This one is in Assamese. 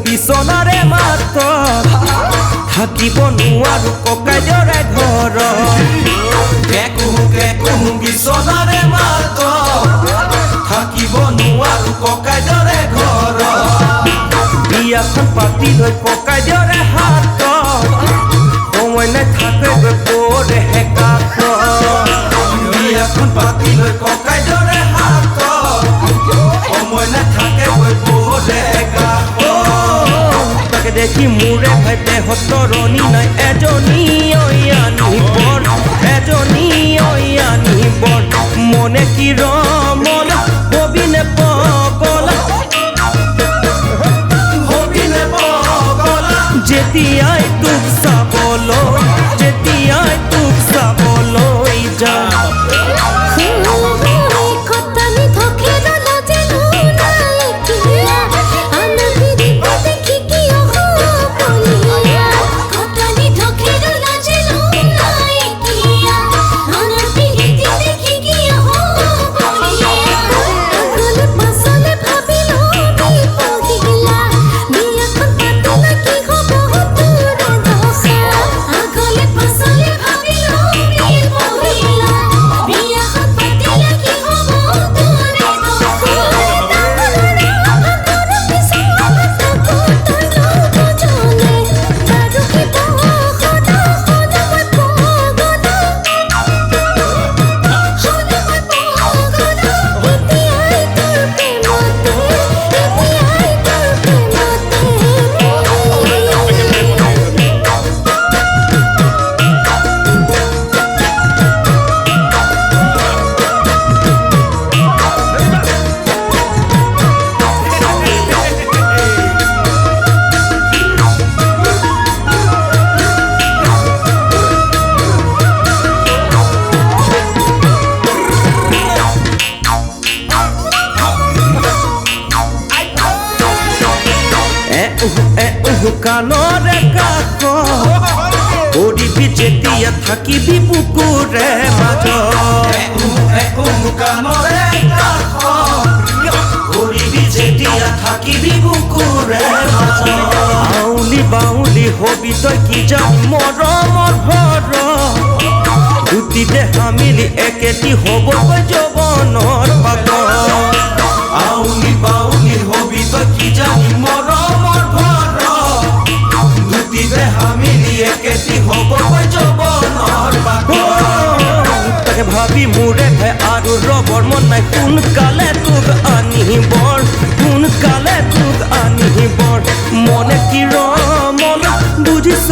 বিছনাৰে মাত থাকিব নোৱাৰো ককাইদেউৰে ঘৰ বিছনাৰে মাত থাকিব নোৱাৰো ককাইদেউৰে ঘৰ বিয়াখন পাতি লৈ ককাইদেউৰে হাত সময় নাই থাকে পৰে হেকাত বিয়াখন পাতি লৈ ককাইদেউৰে হাত সময় নাই থাকে পৰে হেকাত তাকে দেখি মোৰে ভাই দেহত তৰণি নাই এজনী আনিবৰ মনে কি ৰমন হবিনে পগল যেতিয়াই তোক চাবলৈ যাম কাণৰে কাষ কৰিবি যেতিয়া থাকিবি বুকুৰে মাজত কাণৰে কাষ কৰিবি যেতিয়া থাকিবি বুকুৰে মাজত আউলি বাউলি হবি তই কি জানি মৰমৰ ভৰ দুটি দেহা মিলি একেটি হ'বগৈ যৌৱনৰ পাগল আউলি বাউলি হবি তই কি জানি মৰমৰ ভৰ একেটি হ'বগৈ যৌৱনৰ পাগল তাকে ভাবি মোৰে ভাই আৰু ৰবৰ মন নাই সোনকালে তোক আনিবৰ মনে কি ৰমন বুজিছ